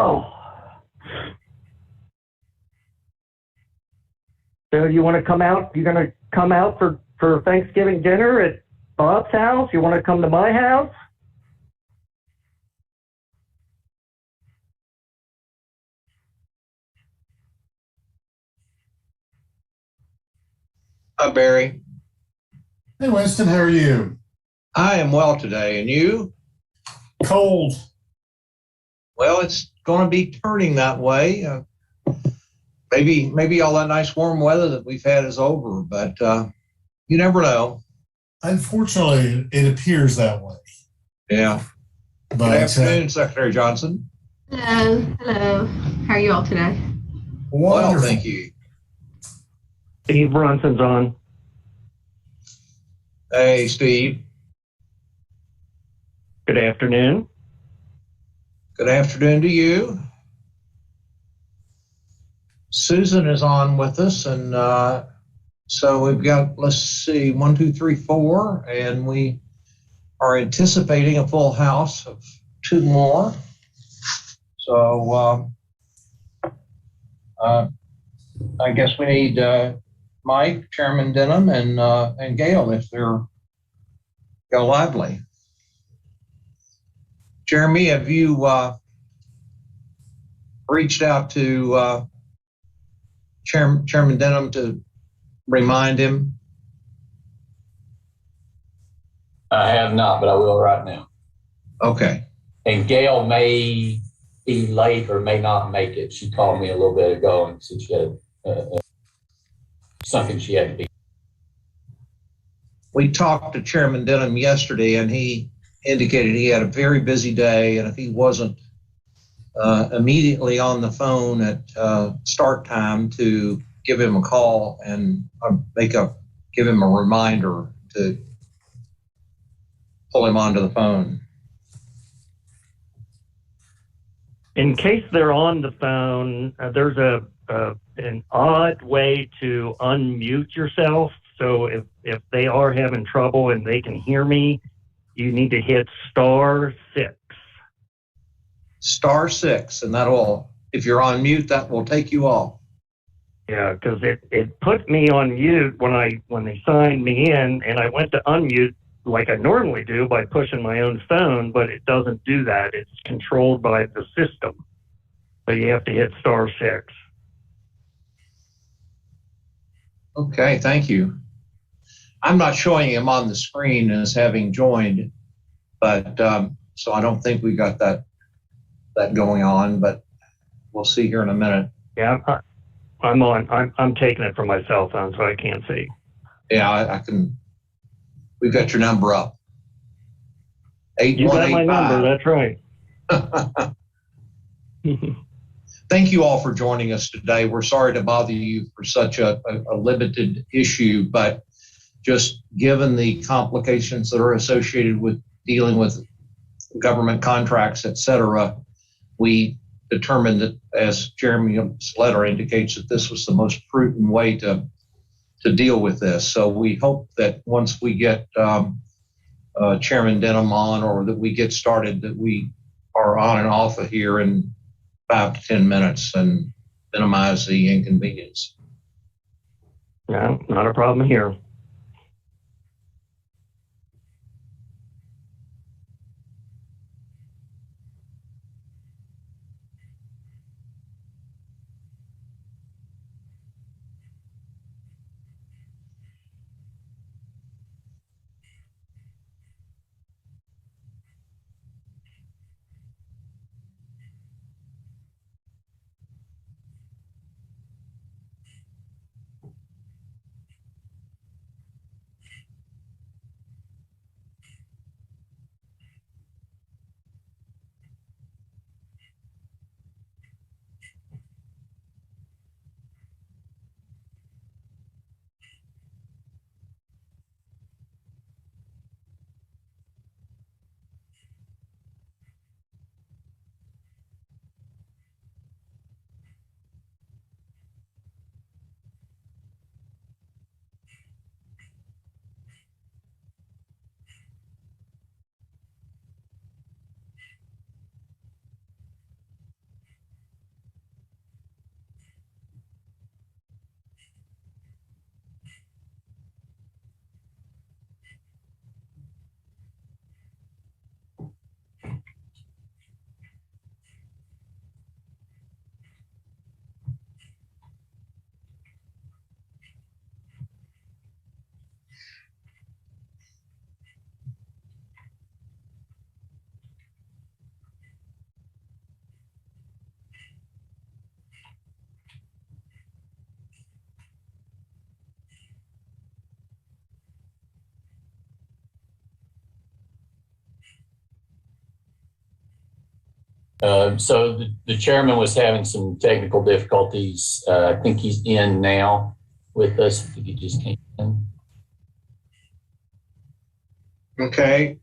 Oh. So you want to come out? You're going to come out for Thanksgiving dinner at Bob's house? You want to come to my house? Hi, Barry. Hey, Winston, how are you? I am well today, and you? Cold. Well, it's going to be turning that way. Maybe all that nice warm weather that we've had is over, but you never know. Unfortunately, it appears that way. Yeah. But, Good afternoon, Secretary Johnson. Hello. Hello. How are you all today? Well, thank you. Steve Brunson's on. Hey, Steve. Good afternoon. Good afternoon to you. Susan is on with us, and so we've got, let's see, 1, 2, 3, 4, and we are anticipating a full house of 2 more. So I guess we need Mike, Chairman Denham, and Gail if they're go lively. Jeremy, have you reached out to Chairman Denham to remind him? I have not, but I will right now. Okay. And Gail may be late or may not make it. She called me a little bit ago and said she had something she had to be. We talked to Chairman Denham yesterday, and he indicated he had a very busy day, and if he wasn't immediately on the phone at start time, to give him a call and give him a reminder to pull him onto the phone. In case they're on the phone, there's an odd way to unmute yourself. So if they are having trouble and they can hear me, you need to hit *6. *6, and that'll, if you're on mute, that will take you off. Yeah, because it put me on mute when they signed me in, and I went to unmute like I normally do by pushing my own phone, but it doesn't do that. It's controlled by the system. So you have to hit *6. Okay, thank you. I'm not showing him on the screen as having joined, but so I don't think we got that going on, but we'll see here in a minute. Yeah, I'm on. I'm taking it from my cell phone, so I can't see. Yeah, I can. We've got your number up. 8185. You got my number. That's right. Thank you all for joining us today. We're sorry to bother you for such a limited issue, but just given the complications that are associated with dealing with government contracts, et cetera, we determined that, as Jeremy's letter indicates, that this was the most prudent way to deal with this. So we hope that once we get Chairman Denham on, or that we get started, that we are on and off of here in 5 to 10 minutes and minimize the inconvenience. No, not a problem here. So the chairman was having some technical difficulties. I think he's in now with us. I think he just came in. Okay.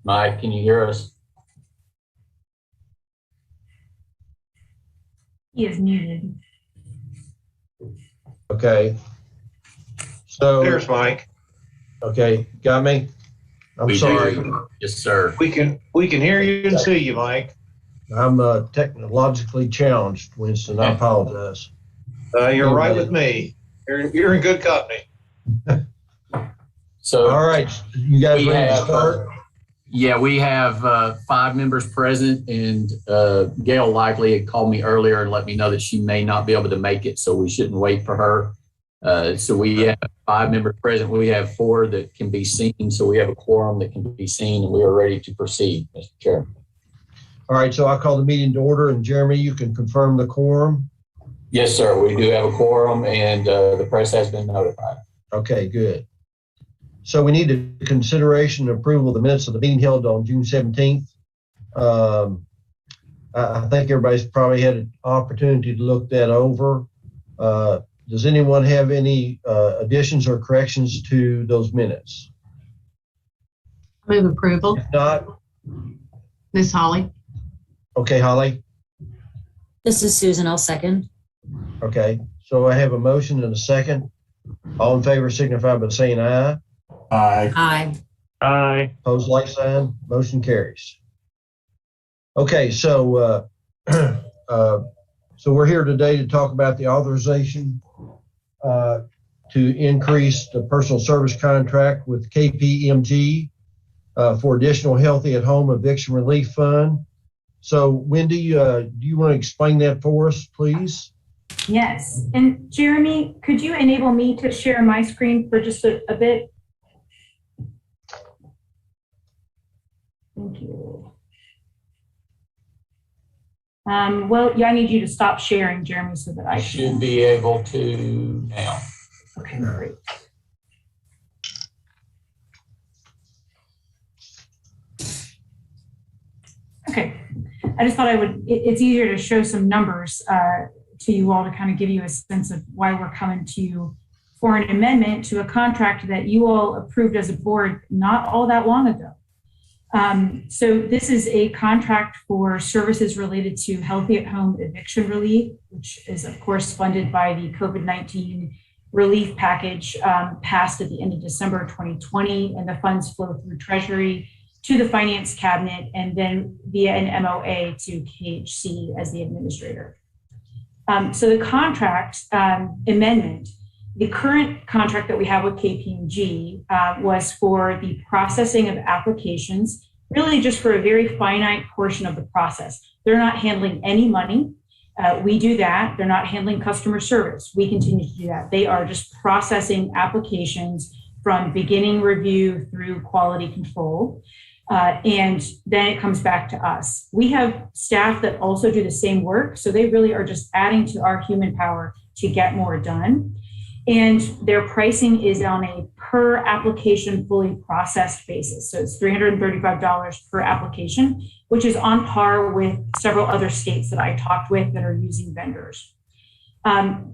Mike, can you hear us? He is muted. Okay. So There's Mike. okay, got me? I'm sorry. Do. Yes, sir. We can hear you and see you, Mike. I'm technologically challenged, Winston. I apologize. You're right with me. You're in good company. So All right, you guys we ready to have, start? yeah, we have 5 members present, and Gail likely had called me earlier and let me know that she may not be able to make it, so we shouldn't wait for her. So we have 5 members present. We have 4 that can be seen, so we have a quorum that can be seen, and we are ready to proceed, Mr. Chairman. All right, so I call the meeting to order, and Jeremy, you can confirm the quorum. Yes, sir. We do have a quorum, and the press has been notified. Okay, good. So we need a consideration and approval of the minutes of the meeting held on June 17th. I think everybody's probably had an opportunity to look that over. Does anyone have any additions or corrections to those minutes? Move approval. If not, Ms. Holly. okay, Holly. This is Susan. I'll second. Okay, so I have a motion and a second. All in favor signify by saying aye. Aye. Aye. Aye. Opposed, like sign. Motion carries. Okay, so so we're here today to talk about the authorization to increase the personal service contract with Kpmg for additional healthy at home eviction relief fund. So Wendy, do you want to explain that for us, please? Yes. And Jeremy, could you enable me to share my screen for just a bit? Thank you. Well, yeah, I need you to stop sharing, Jeremy, so that I I should be able to now. Okay, great. Okay, I just thought it's easier to show some numbers to you all to kind of give you a sense of why we're coming to you for an amendment to a contract that you all approved as a board not all that long ago. So this is a contract for services related to healthy at home eviction relief, which is of course funded by the COVID-19 relief package passed at the end of December 2020, and the funds flow through Treasury to the Finance Cabinet and then via an MOA to KHC as the administrator. So the contract amendment, the current contract that we have with Kpmg was for the processing of applications, really just for a very finite portion of the process. They're not handling any money. We do that. They're not handling customer service. We continue to do that. They are just processing applications from beginning review through quality control. And then it comes back to us. We have staff that also do the same work. So they really are just adding to our human power to get more done. And their pricing is on a per application fully processed basis. So it's $335 per application, which is on par with several other states that I talked with that are using vendors.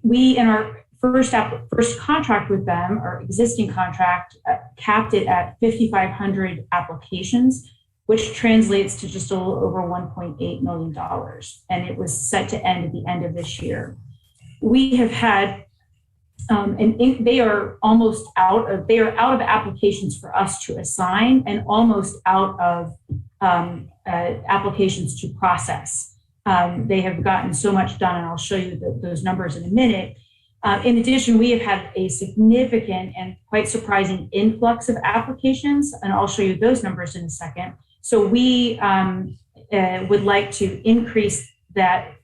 We, in our first contract with them, our existing contract, capped it at 5,500 applications, which translates to just a little over $1.8 million. And it was set to end at the end of this year. We have had and they are almost out of applications for us to assign and almost out of applications to process. They have gotten so much done, and I'll show you those numbers in a minute. In addition, we have had a significant and quite surprising influx of applications, and I'll show you those numbers in a second. So we would like to increase their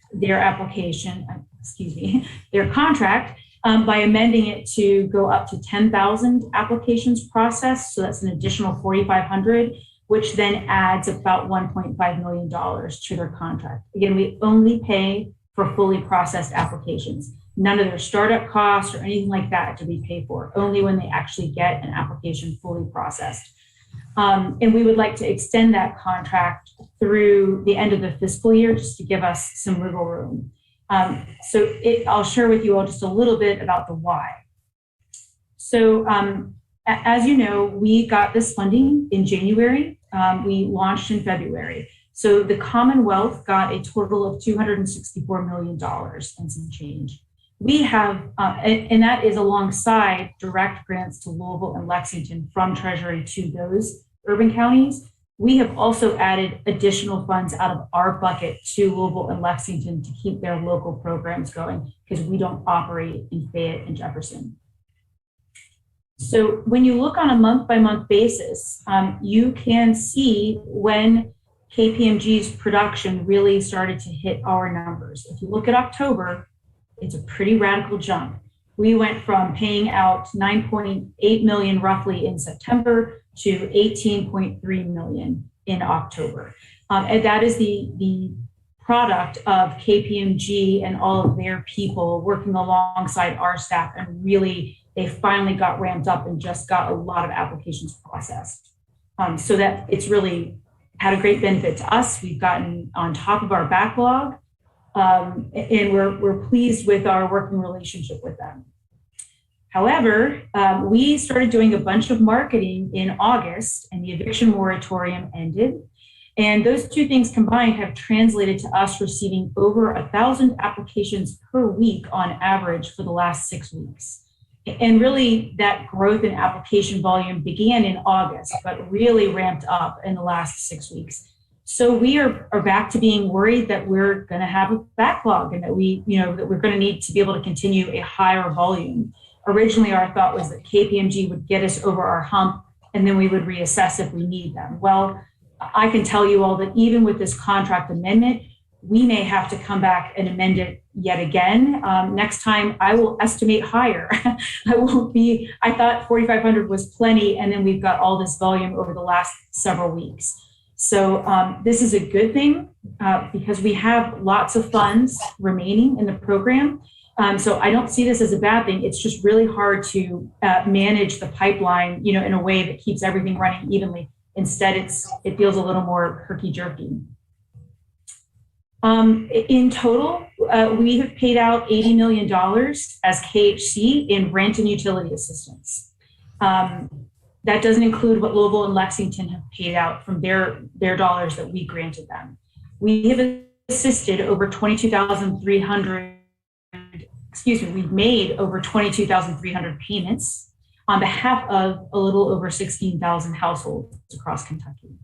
contract by amending it to go up to 10,000 applications processed. So that's an additional 4,500, which then adds about $1.5 million to their contract. Again, we only pay for fully processed applications. None of their startup costs or anything like that to be paid for, only when they actually get an application fully processed. And we would like to extend that contract through the end of the fiscal year just to give us some wiggle room. I'll share with you all just a little bit about the why. So as you know, we got this funding in January. We launched in February. So the Commonwealth got a total of $264 million and some change. We have, and that is alongside direct grants to Louisville and Lexington from Treasury to those urban counties. We have also added additional funds out of our bucket to Louisville and Lexington to keep their local programs going because we don't operate in Fayette and Jefferson. So when you look on a month-by-month basis, you can see when KPMG's production really started to hit our numbers. If you look at October, it's a pretty radical jump. We went from paying out $9.8 million roughly in September to $18.3 million in October. And that is the product of KPMG and all of their people working alongside our staff, and really they finally got ramped up and just got a lot of applications processed. So that it's really had a great benefit to us. We've gotten on top of our backlog, and we're pleased with our working relationship with them. However, we started doing a bunch of marketing in August and the eviction moratorium ended. And those two things combined have translated to us receiving over 1,000 applications per week on average for the last 6 weeks. And really that growth in application volume began in August, but really ramped up in the last 6 weeks. So we are back to being worried that we're going to have a backlog and that that we're going to need to be able to continue a higher volume. Originally, our thought was that KPMG would get us over our hump and then we would reassess if we need them. Well, I can tell you all that even with this contract amendment, we may have to come back and amend it yet again. Next time I will estimate higher. I thought 4,500 was plenty, and then we've got all this volume over the last several weeks. So this is a good thing because we have lots of funds remaining in the program. So I don't see this as a bad thing. It's just really hard to manage the pipeline, in a way that keeps everything running evenly. Instead, it feels a little more herky-jerky. In total, we have paid out $80 million as KHC in rent and utility assistance. That doesn't include what Louisville and Lexington have paid out from their dollars that we granted them. We have assisted over 22,300, we've made over 22,300 payments on behalf of a little over 16,000 households across Kentucky.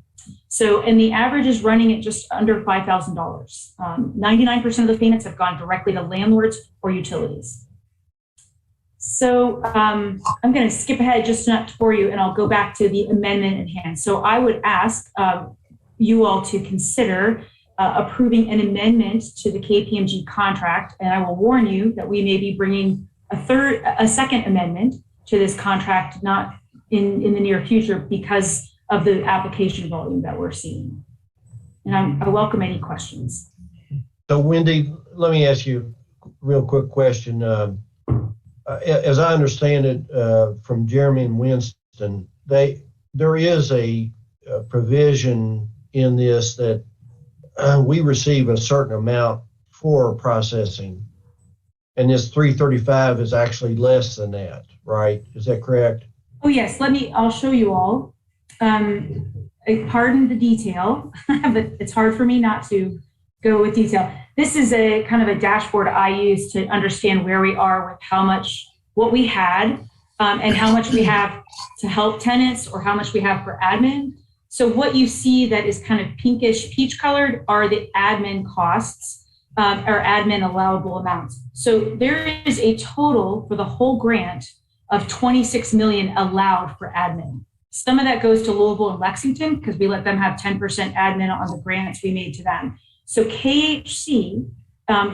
So, and the average is running at just under $5,000. 99% of the payments have gone directly to landlords or utilities. So I'm going to skip ahead just for you, and I'll go back to the amendment at hand. So I would ask you all to consider approving an amendment to the KPMG contract, and I will warn you that we may be bringing a second amendment to this contract, not in the near future, because of the application volume that we're seeing. And I welcome any questions. So Wendy, let me ask you a real quick question. As I understand it from Jeremy and Winston, there is a provision in this that we receive a certain amount for processing, and this 335 is actually less than that, right? Is that correct? Oh yes, I'll show you all. Pardon the detail, but it's hard for me not to go with detail. This is a kind of a dashboard I use to understand where we are with what we had, and how much we have to help tenants or how much we have for admin. So what you see that is kind of pinkish, peach colored are the admin costs, or admin allowable amounts. So there is a total for the whole grant of $26 million allowed for admin. Some of that goes to Louisville and Lexington because we let them have 10% admin on the grants we made to them. So KHC,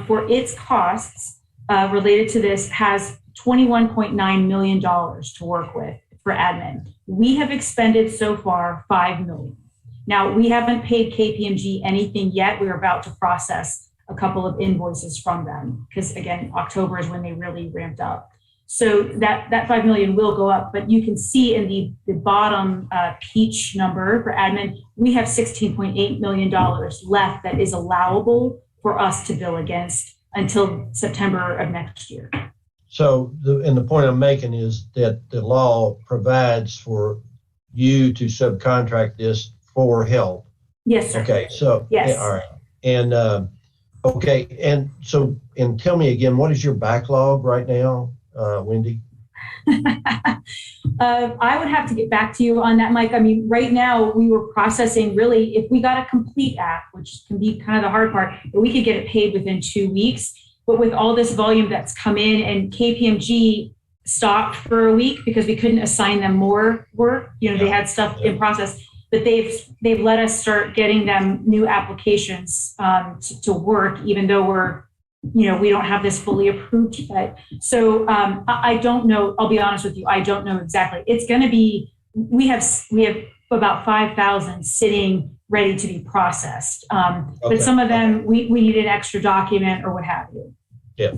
for its costs related to this, has $21.9 million to work with for admin. We have expended so far $5 million. Now, we haven't paid KPMG anything yet. We're about to process a couple of invoices from them because, again, October is when they really ramped up. So that 5 million will go up, but you can see in the bottom peach number for admin, we have $16.8 million left that is allowable for us to bill against until September of next year. So the point I'm making is that the law provides for you to subcontract this for help. Yes, sir. Okay, so yes. All right, and okay, and tell me again, what is your backlog right now, Wendy? I would have to get back to you on that, Mike. I mean, right now we were processing really, if we got a complete app, which can be kind of the hard part, but we could get it paid within 2 weeks. But with all this volume that's come in, and Kpmg stopped for a week because we couldn't assign them more work. You know, they had stuff in process, but they've let us start getting them new applications to work, even though we don't have this fully approved yet. So I don't know. I'll be honest with you. I don't know exactly. It's going to be. We have about 5,000 sitting ready to be processed. But some of them we need an extra document or what have you. Yeah,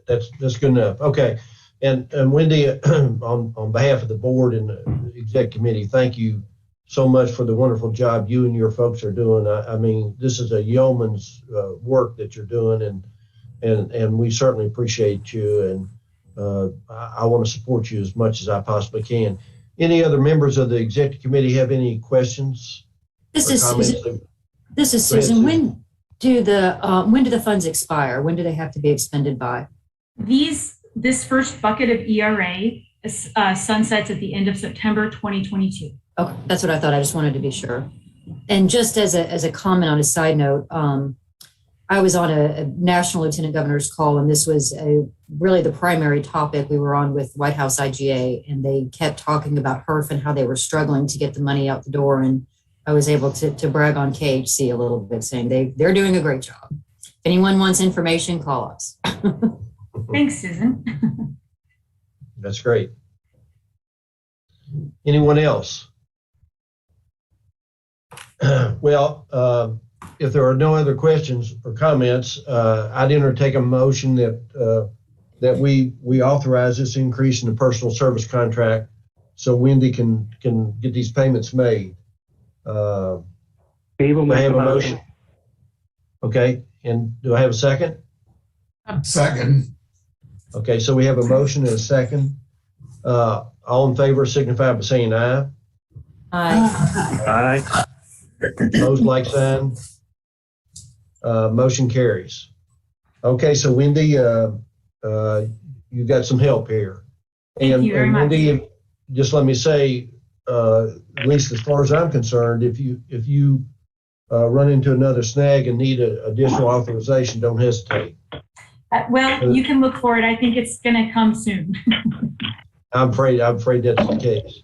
that's good enough. Okay, and Wendy, on behalf of the board and the exec committee, thank you so much for the wonderful job you and your folks are doing. I mean, this is a yeoman's work that you're doing, and we certainly appreciate you, and I want to support you as much as I possibly can. Any other members of the executive committee have any questions? This is Susan. When do the funds expire? When do they have to be expended by? This first bucket of ERA sunsets at the end of September 2022. Okay, that's what I thought. I just wanted to be sure. And just as a comment on a side note, I was on a national lieutenant governor's call, and this was really the primary topic we were on with White House IGA, and they kept talking about HERF and how they were struggling to get the money out the door. And I was able to brag on KHC a little bit, saying they're doing a great job. If anyone wants information, call us. Thanks, Susan. That's great. Anyone else? Well, if there are no other questions or comments, I'd entertain a motion that we authorize this increase in the personal service contract so Wendy can get these payments made. Do I have a motion? Okay, and do I have a second? Second. Okay, so we have a motion and a second. All in favor signify by saying aye. Aye. Aye. Opposed, like sign. Motion carries. Okay, so Wendy, you got some help here. Thank you very much. Wendy, just let me say, at least as far as I'm concerned, if you run into another snag and need additional authorization, don't hesitate. Well, you can look for it. I think it's going to come soon. I'm afraid that's the case.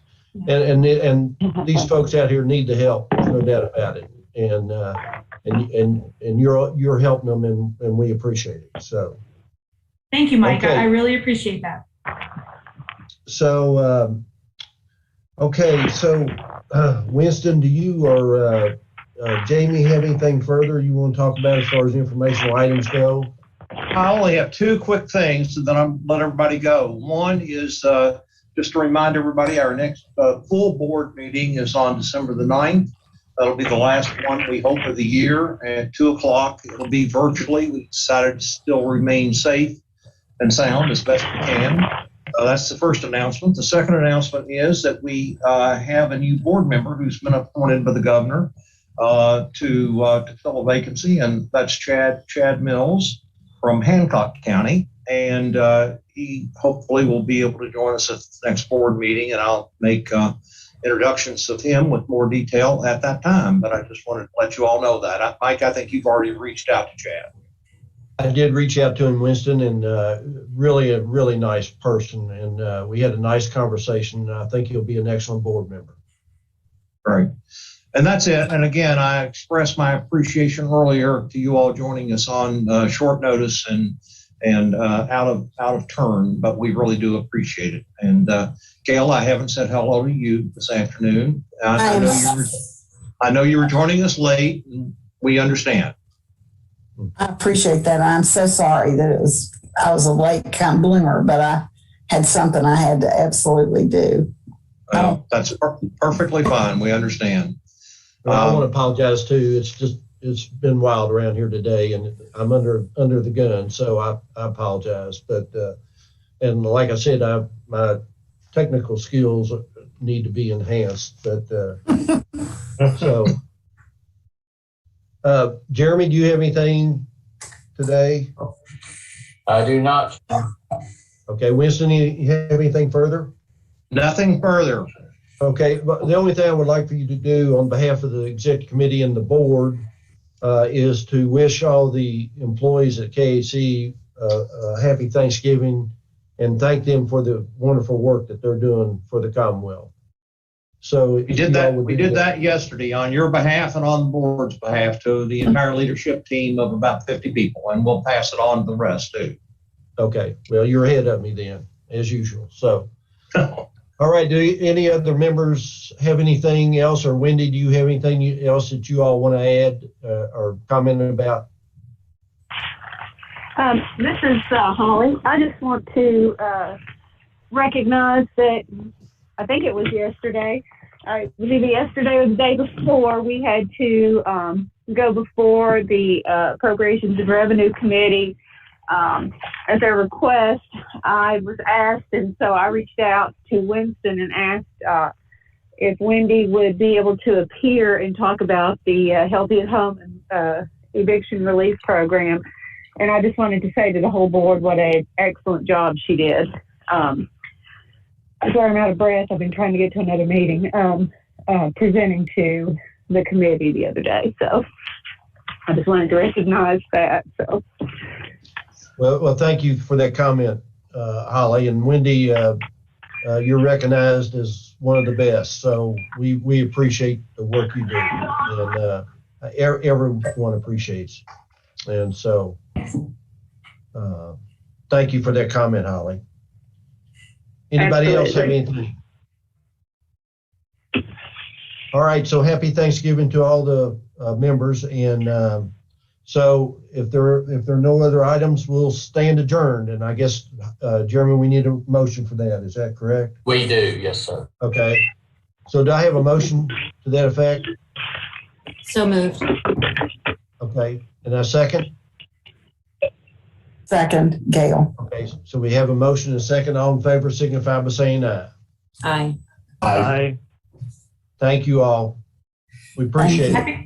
And these folks out here need the help, no doubt about it. And you're helping them, and we appreciate it. So thank you, Mike. Okay. I really appreciate that. So Winston, do you or Jamie have anything further you want to talk about as far as informational items go? I only have two quick things, and then I'm let everybody go. One is just to remind everybody, our next full board meeting is on December the 9th. That'll be the last one, we hope, of the year at 2:00. It'll be virtually. We decided to still remain safe and sound as best we can. That's the first announcement. The second announcement is that we have a new board member who's been appointed by the governor to fill a vacancy, and that's Chad Mills from Hancock County. And he hopefully will be able to join us at the next board meeting, and I'll make introductions of him with more detail at that time. But I just wanted to let you all know that. Mike, I think you've already reached out to Chad. I did reach out to him, Winston, and really a really nice person. And we had a nice conversation. I think he'll be an excellent board member. Right. And that's it. And again, I expressed my appreciation earlier to you all joining us on short notice and out of turn, but we really do appreciate it. And Gail, I haven't said hello to you this afternoon. I know you were joining us late, and we understand. I appreciate that. I'm so sorry that I was a late kind of bloomer, but had something I had to absolutely do. That's perfectly fine. We understand. Well, I want to apologize too. It's been wild around here today, and I'm under the gun, so I apologize. But and like I said, my technical skills need to be enhanced. But so, Jeremy, do you have anything today? I do not. Okay, Winston, you have anything further? Nothing further. Okay, but the only thing I would like for you to do on behalf of the executive committee and the board is to wish all the employees at KAC a happy Thanksgiving and thank them for the wonderful work that they're doing for the Commonwealth. So We did that yesterday on your behalf and on the board's behalf to the entire leadership team of about 50 people, and we'll pass it on to the rest too. Okay, well, you're ahead of me then, as usual. So, all right, do any other members have anything else, or Wendy, do you have anything else that you all want to add or comment about? This is Holly. I just want to recognize that I think it was yesterday. It was either yesterday or the day before. We had to go before the Appropriations and Revenue Committee at their request. I was asked, and so I reached out to Winston and asked if Wendy would be able to appear and talk about the Healthy at Home and eviction relief program. And I just wanted to say to the whole board what an excellent job she did. Sorry, I'm out of breath. I've been trying to get to another meeting, presenting to the committee the other day. So I just wanted to recognize that. So. Well, thank you for that comment, Holly. And Wendy, you're recognized as one of the best. So we appreciate the work you do, and everyone appreciates. And so thank you for that comment, Holly. Anybody else have anything? All right, so happy Thanksgiving to all the members. And so if there are no other items, we'll stand adjourned. And I guess, Jeremy, we need a motion for that. Is that correct? We do, yes, sir. Okay. So do I have a motion to that effect? So moved. Okay. And a second? Second, Gail. Okay. So we have a motion and a second. All in favor signify by saying aye. Aye. Aye. Thank you all. We appreciate it.